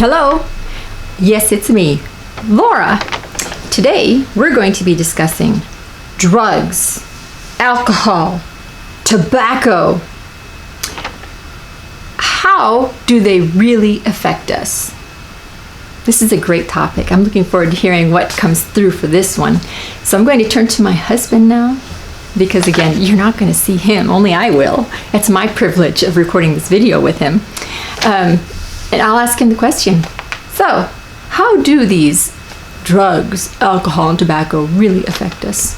Hello. Yes, it's me, Laura. Today, we're going to be discussing drugs, alcohol, tobacco. How do they really affect us? This is a great topic. I'm looking forward to hearing what comes through for this one. So I'm going to turn to my husband now, because again, you're not going to see him, only I will. It's my privilege of recording this video with him. And I'll ask him the question. So, how do these drugs, alcohol, and tobacco really affect us?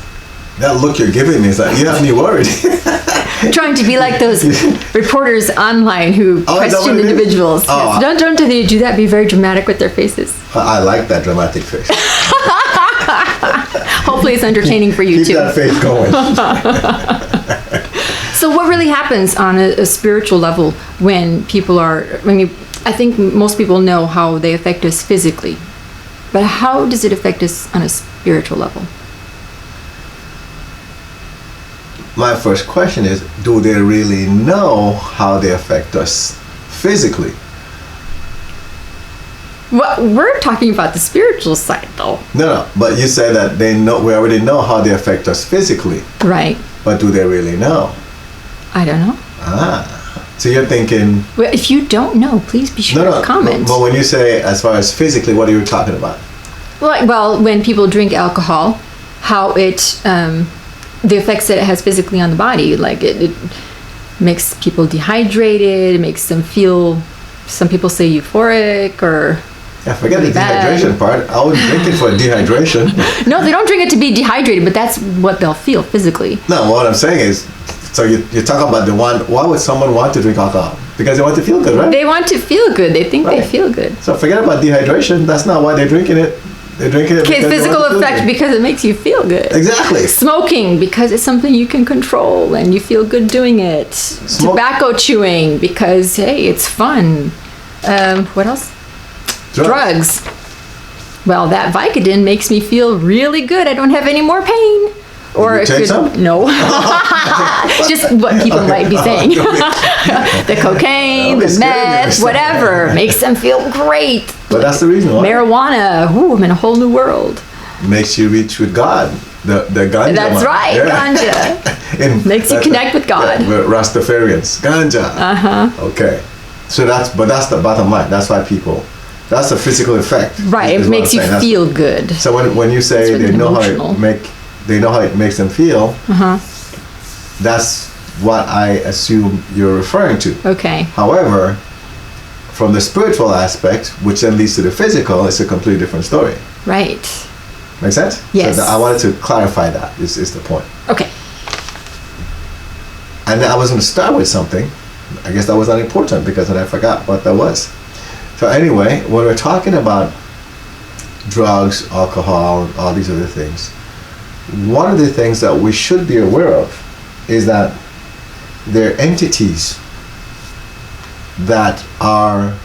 That look you're giving me is like, you have me worried. Trying to be like those reporters online who question individuals. Oh. Yes. Don't they do that? Be very dramatic with their faces. I like that dramatic face. Hopefully it's entertaining for you Keep too. that face going. So what really happens on a spiritual level when people are, I think most people know how they affect us physically, but how does it affect us on a spiritual level? My first question is, do they really know how they affect us physically? Well, we're talking about the spiritual side though. No, but you say that they know. We already know how they affect us physically. Right. But do they really know? I don't know. So you're thinking... Well, if you don't know, please be sure to comment. But when you say as far as physically, what are you talking about? Well, when people drink alcohol, how it, the effects that it has physically on the body, like it makes people dehydrated, it makes them feel, some people say euphoric or... Yeah, forget the dehydration part. I wouldn't drink it for dehydration. No, they don't drink it to be dehydrated, but that's what they'll feel physically. No, what I'm saying is, so you talk about the one, why would someone want to drink alcohol? Because they want to feel good, right? They want to feel good. They think Right. they feel good. So forget about dehydration. That's not why they're drinking it. They're drinking it Okay, because physical they want to feel effect good. because it makes you feel good. Exactly. Smoking because it's something you can control and you feel good doing it. Tobacco chewing because, hey, it's fun. What else? Drugs. Well, that Vicodin makes me feel really good. I don't have any more pain. Or you take some? No. Just what people might be saying. The cocaine, the meth, whatever makes them feel great. But that's the reason why. Marijuana. Ooh, I'm in a whole new world. Makes you reach with God. The ganja. That's right, ganja. Makes you connect with God. Yeah, we're Rastafarians. Ganja. Okay. So that's the bottom line. That's why people, that's a physical effect. Right, is it what makes I'm you saying. feel good. So when you say It's they really know emotional. they know how it makes them feel, that's what I assume you're referring to. Okay. However, from the spiritual aspect, which then leads to the physical, it's a completely different story. Right. Make sense? Yes. So I wanted to clarify that, is the point. Okay. And then I was going to start with something. I guess that was not important because then I forgot what that was. So anyway, when we're talking about drugs, alcohol, all these other things, one of the things that we should be aware of is that there are entities that are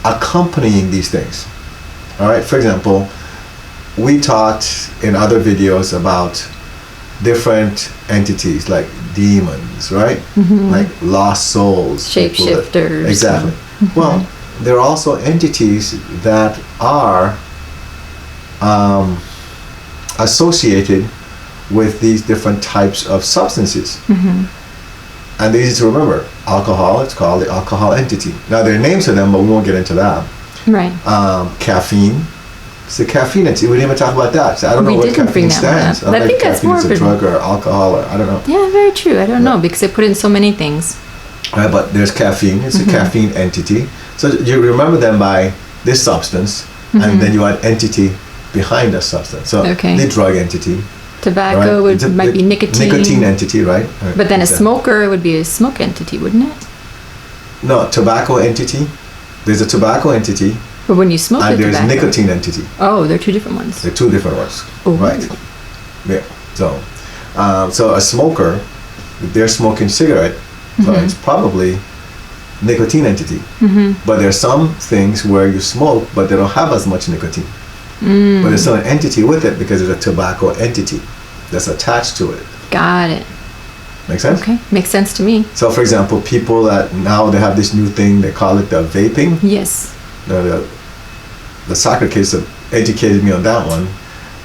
accompanying these things. All right, for example, we talked in other videos about different entities like demons, right? Like lost souls. people that- Shapeshifters. Exactly. Well, there are also entities that are associated with these different types of substances. And they're easy to remember. Alcohol, it's called the alcohol entity. Now there are names for them, but we won't get into that. Right. Caffeine. It's the caffeine entity. We didn't even talk about that. So I don't know We what didn't bring caffeine that one stands. up. But I think that's caffeine more is of a a- drug or alcohol or I don't know. Yeah, very true. I don't know because they put in so many things. Right, but there's caffeine. It's a caffeine entity. So you remember them by this substance, and then you add entity behind the substance. So Okay. the drug entity. Tobacco right? might be nicotine. Nicotine entity, right? But then a Exactly. smoker would be a smoke entity, wouldn't it? No, tobacco entity. There's a tobacco entity, But when you smoke and the there's tobacco. nicotine entity. Oh, they're two different ones. They're two different ones. Ooh. Right. Yeah. So a smoker, they're smoking cigarette, so it's probably nicotine entity. But there's some things where you smoke, but they don't have as much nicotine. But there's still an entity with it because there's a tobacco entity that's attached to it. Got it. Make sense? Okay, makes sense to me. So, for example, people that now they have this new thing, they call it the vaping. Yes. The soccer kids have educated me on that one.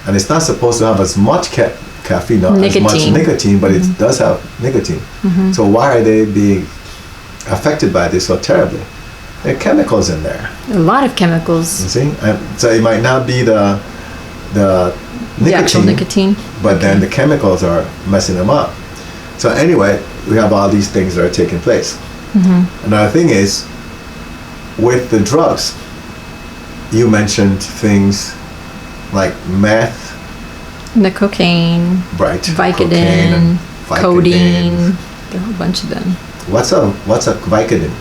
And it's not supposed to have as much caffeine, not as much Nicotine. nicotine, but it does have nicotine. So why are they being affected by this so terribly? There are chemicals in there, A lot of chemicals. you see? And so it might not be the The actual nicotine, nicotine. but then the chemicals are messing them up. So anyway, we have all these things that are taking place. Another thing is, with the drugs, you mentioned things like meth, The cocaine, right? Vicodin, cocaine and codeine. There are a whole bunch of them. What's a Vicodin?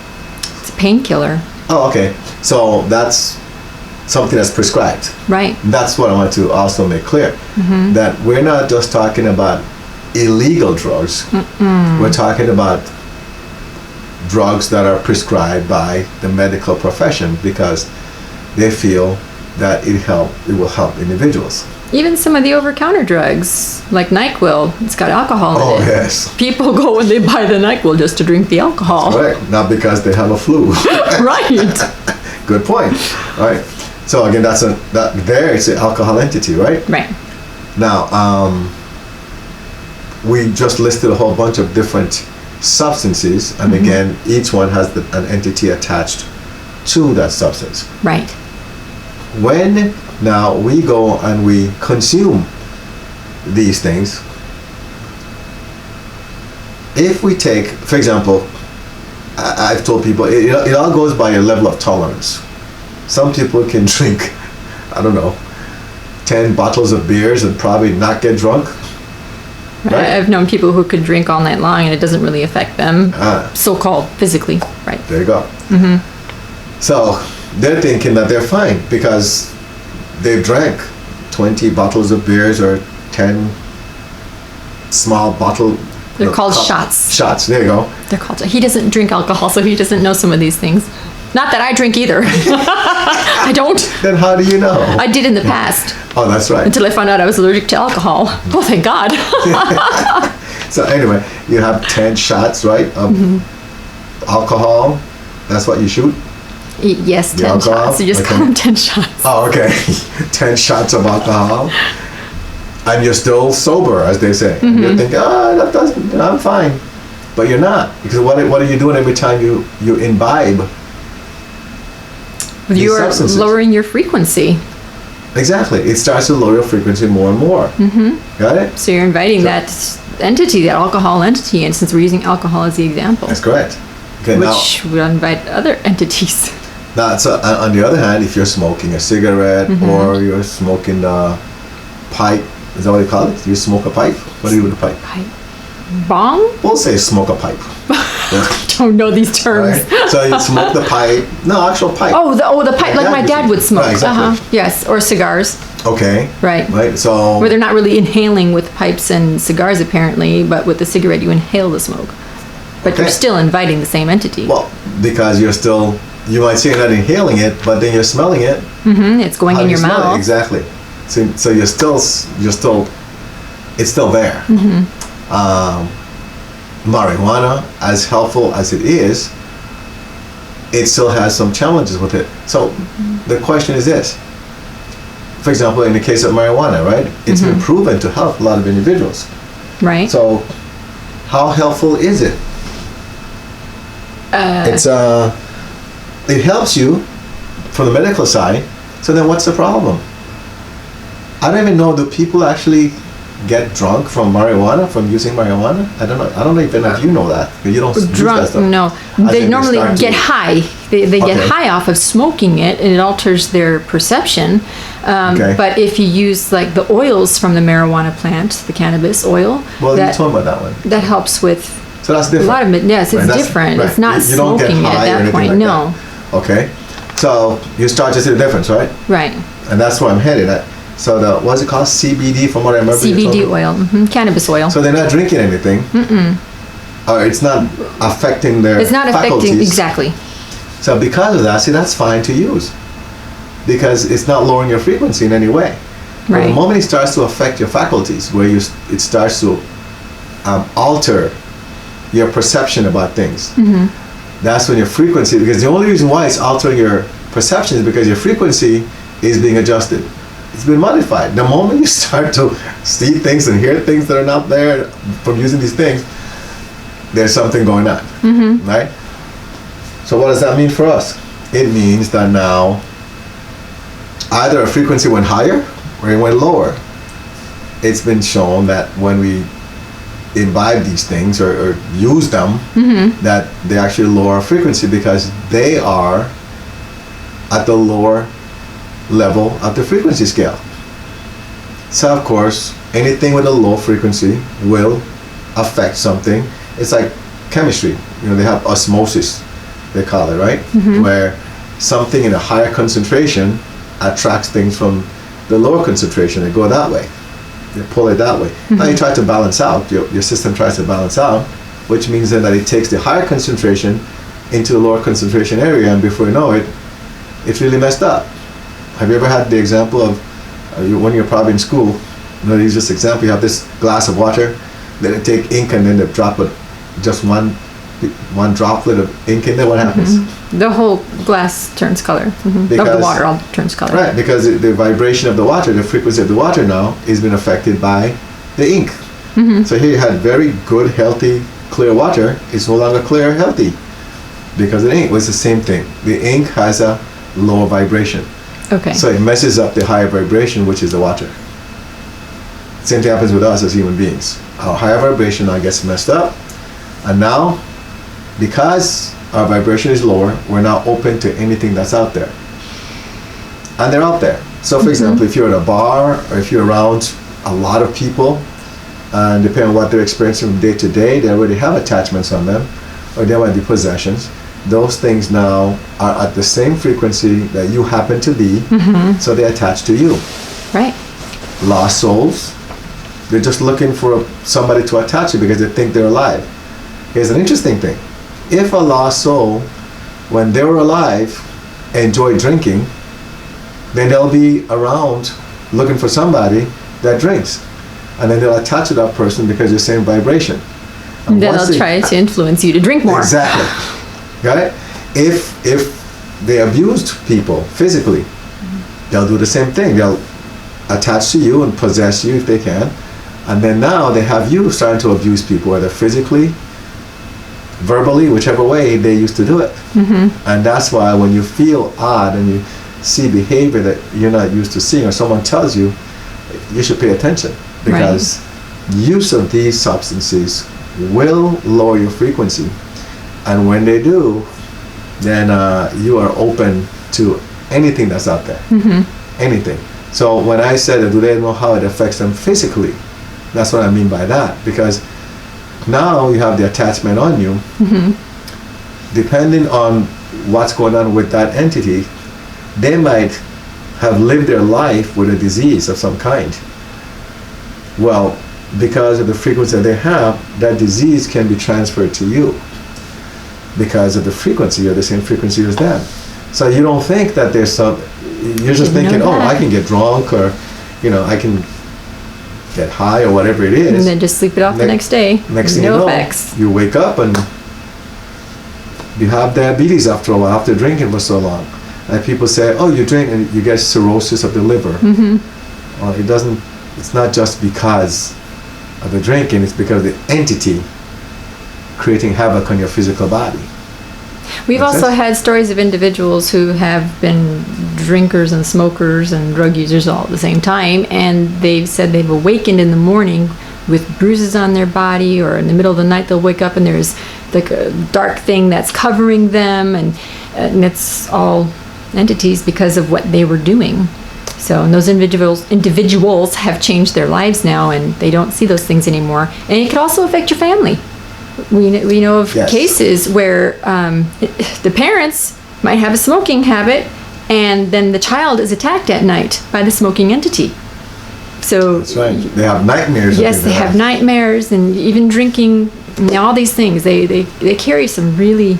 It's a painkiller. Oh, okay. So that's something that's prescribed. Right. That's what I want to also make clear. That we're not just talking about illegal drugs. We're talking about drugs that are prescribed by the medical profession because they feel that it will help individuals. Even some of the over-counter drugs, like NyQuil, it's got alcohol Oh, in it. yes. People go and they buy the NyQuil just to drink the alcohol. Correct. Not because they have a flu. Right. Good point. All right. So again, it's an alcohol entity, right? Right. Now, we just listed a whole bunch of different substances, and again, each one has an entity attached to that substance. Right. When now we go and we consume these things, if we take, for example, I've told people, it all goes by your level of tolerance. Some people can drink, I don't know, 10 bottles of beers and probably not get drunk. Right? I've known people who could drink all night long and it doesn't really affect them, Ah. so-called physically. Right. There you go. So they're thinking that they're fine because they've drank 20 bottles of beers or 10 small bottle. They're called shots. Shots. There you go. They're called. He doesn't drink alcohol, so he doesn't know some of these things. Not that I drink either. I don't. Then how do you know? I did in the past Oh, that's right. until I found out I was allergic to alcohol. Oh, thank God. So anyway, you have 10 shots, right, of alcohol. That's what you shoot. Yes, The 10 alcohol? shots. You just Okay. call them 10 shots. Oh, okay. 10 shots of alcohol. And you're still sober, as they say. You think, that doesn't, I'm fine. But you're not. Because what are you doing every time you imbibe? These You're substances. lowering your frequency. Exactly. It starts to lower your frequency more and more. Got it? So you're inviting that entity, that alcohol entity, and since we're using alcohol as the example, That's correct. Okay, which would invite other entities. now so on the other hand, if you're smoking a cigarette or you're smoking a pipe, is that what they call it? Do you smoke a pipe? What do you do with a pipe? Bong? We'll say smoke a pipe. Don't know these terms. Right? So you smoke the pipe. No, actual pipe. Oh, the pipe, like my dad would smoke. Right, exactly. Yes, or cigars. Okay. Right. Right. So Where they're not really inhaling with pipes and cigars, apparently, but with the cigarette, you inhale the smoke. But you're Okay. still inviting the same entity. well, because you might say you're not inhaling it, but then you're smelling it. It's going How in do you your smell it? mouth. Exactly. So you're still, it's still there. Marijuana, as helpful as it is, it still has some challenges with it. So the question is this. For example, in the case of marijuana, right? It's been proven to help a lot of individuals. Right? So how helpful is it? It helps you from the medical side. So then what's the problem? I don't even know, do people actually get drunk from marijuana, from using marijuana? I don't know if any of you know that. You don't use that Drunk? stuff. No. I They think normally start to- get high. They get Okay. high off of smoking it, and it alters their perception. Okay. But if you use like the oils from the marijuana plant, the cannabis oil, Well, you that, told me about that one. that helps with So that's a different. lot of it. Yes, it's Right, that's- different. right. It's not You don't get smoking it high or at that anything point. like No. that. Okay. So you start to see the difference, right? Right. And that's where I'm headed at. So what's it called? CBD, from what I remember. you told CBD me? oil, cannabis oil. So they're not drinking anything. Or it's not affecting their It's not affecting faculties. exactly. So because of that, see, that's fine to use. Because it's not lowering your frequency in any way. But the Right. moment it starts to affect your faculties, where it starts to alter your perception about things. That's when your frequency, because the only reason why it's altering your perception is because your frequency is being adjusted. It's been modified. The moment you start to see things and hear things that are not there from using these things, there's something going on, right? So what does that mean for us? It means that now either a frequency went higher or it went lower. It's been shown that when we imbibe these things or use them, that they actually lower our frequency because they are at the lower level of the frequency scale. So of course, anything with a low frequency will affect something. It's like chemistry. You know, they have osmosis, they call it, right? Where something in a higher concentration attracts things from the lower concentration. They go that way. They pull it that way. Now you try to balance out. Your system tries to balance out, which means then that it takes the higher concentration into the lower concentration area, and before you know it, it's really messed up. Have you ever had the example of when you're probably in school? You know, use this example. You have this glass of water, then they take ink and then they drop it, just one droplet of ink in there. What happens? The whole glass turns color. Of the water all turns color. Right, because the vibration of the water, the frequency of the water now is being affected by the ink. So here you had very good, healthy, clear water. It's no longer clear, healthy because of the ink. Well, it's the same thing. The ink has a lower vibration. Okay. So it messes up the higher vibration, which is the water. Same thing happens with us as human beings. Our higher vibration now gets messed up, and now, because our vibration is lower, we're now open to anything that's out there. And they're out there. So for example, if you're at a bar or if you're around a lot of people, and depending on what they're experiencing from day to day, they already have attachments on them, or there might be possessions. Those things now are at the same frequency that you happen to be, so they attach to you. Right. Lost souls, they're just looking for somebody to attach to because they think they're alive. Here's an interesting thing. If a lost soul, when they were alive, enjoyed drinking, then they'll be around looking for somebody that drinks. And then they'll attach to that person because they're the same vibration. And then they'll try to influence you to drink more. Exactly. Right? If they abused people physically, they'll do the same thing. They'll attach to you and possess you if they can. And then now they have you starting to abuse people, whether physically, verbally, whichever way they used to do it. And that's why when you feel odd and you see behavior that you're not used to seeing, or someone tells you, you should pay attention, because use of these substances will lower your frequency. And when they do, then you are open to anything that's out there. Anything. So when I said that, do they know how it affects them physically? That's what I mean by that. Because now you have the attachment on you. Depending on what's going on with that entity, they might have lived their life with a disease of some kind. Well, because of the frequency that they have, that disease can be transferred to you. Because of the frequency, you're the same frequency as them. So you don't think that there's some, you're just thinking, oh, I can get drunk, or, you know, I can get high, or whatever it is. And then just sleep it off the next day. Next thing no you know, effects. You wake up and you have diabetes after a while, after drinking for so long. And people say, oh, you drink and you get cirrhosis of the liver. Well, it doesn't, it's not just because of the drinking, it's because of the entity creating havoc on your physical body. We've also had stories of individuals who have been drinkers and smokers and drug users all at the same time, and they've said they've awakened in the morning with bruises on their body, or in the middle of the night they'll wake up and there's like a dark thing that's covering them, and it's all entities because of what they were doing. So, and those individuals have changed their lives now, and they don't see those things anymore. And it could also affect your family. We know of cases where the parents might have a smoking habit, and then the child is attacked at night by the smoking entity. So that's right. They have nightmares. Yes, they have nightmares, and even drinking, all these things. They carry some really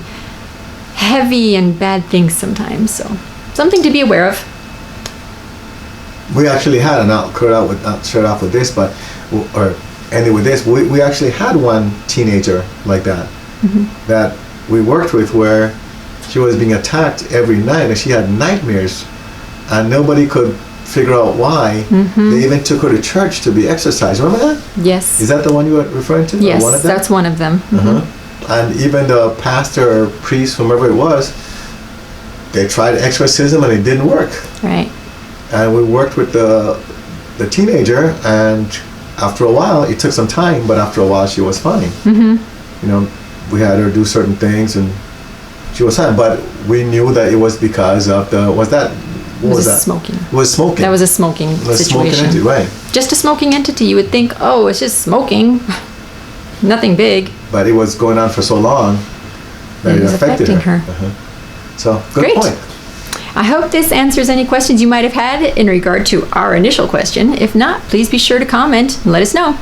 heavy and bad things sometimes. So something to be aware of. We actually had, and I'll start off with this, but or ended with this. We actually had one teenager like that, that we worked with, where she was being attacked every night and she had nightmares and nobody could figure out why. They even took her to church to be exercised. Remember that? Yes. Is that the one you were referring to? Or Yes, one of them? that's one of them. And even the pastor or priest, whomever it was, they tried exorcism and it didn't work. Right. And we worked with the teenager, and after a while, it took some time, but after a while she was fine. You know, we had her do certain things and she was fine, but we knew that it was because of what was that? Smoking. It was smoking. That was a smoking It was situation. smoking entity, right. Just a smoking entity. You would think, oh, it's just smoking. Nothing big. But it was going on for so long that It it was affected affecting her. her. So, good Great. point. I hope this answers any questions you might have had in regard to our initial question. If not, please be sure to comment and let us know.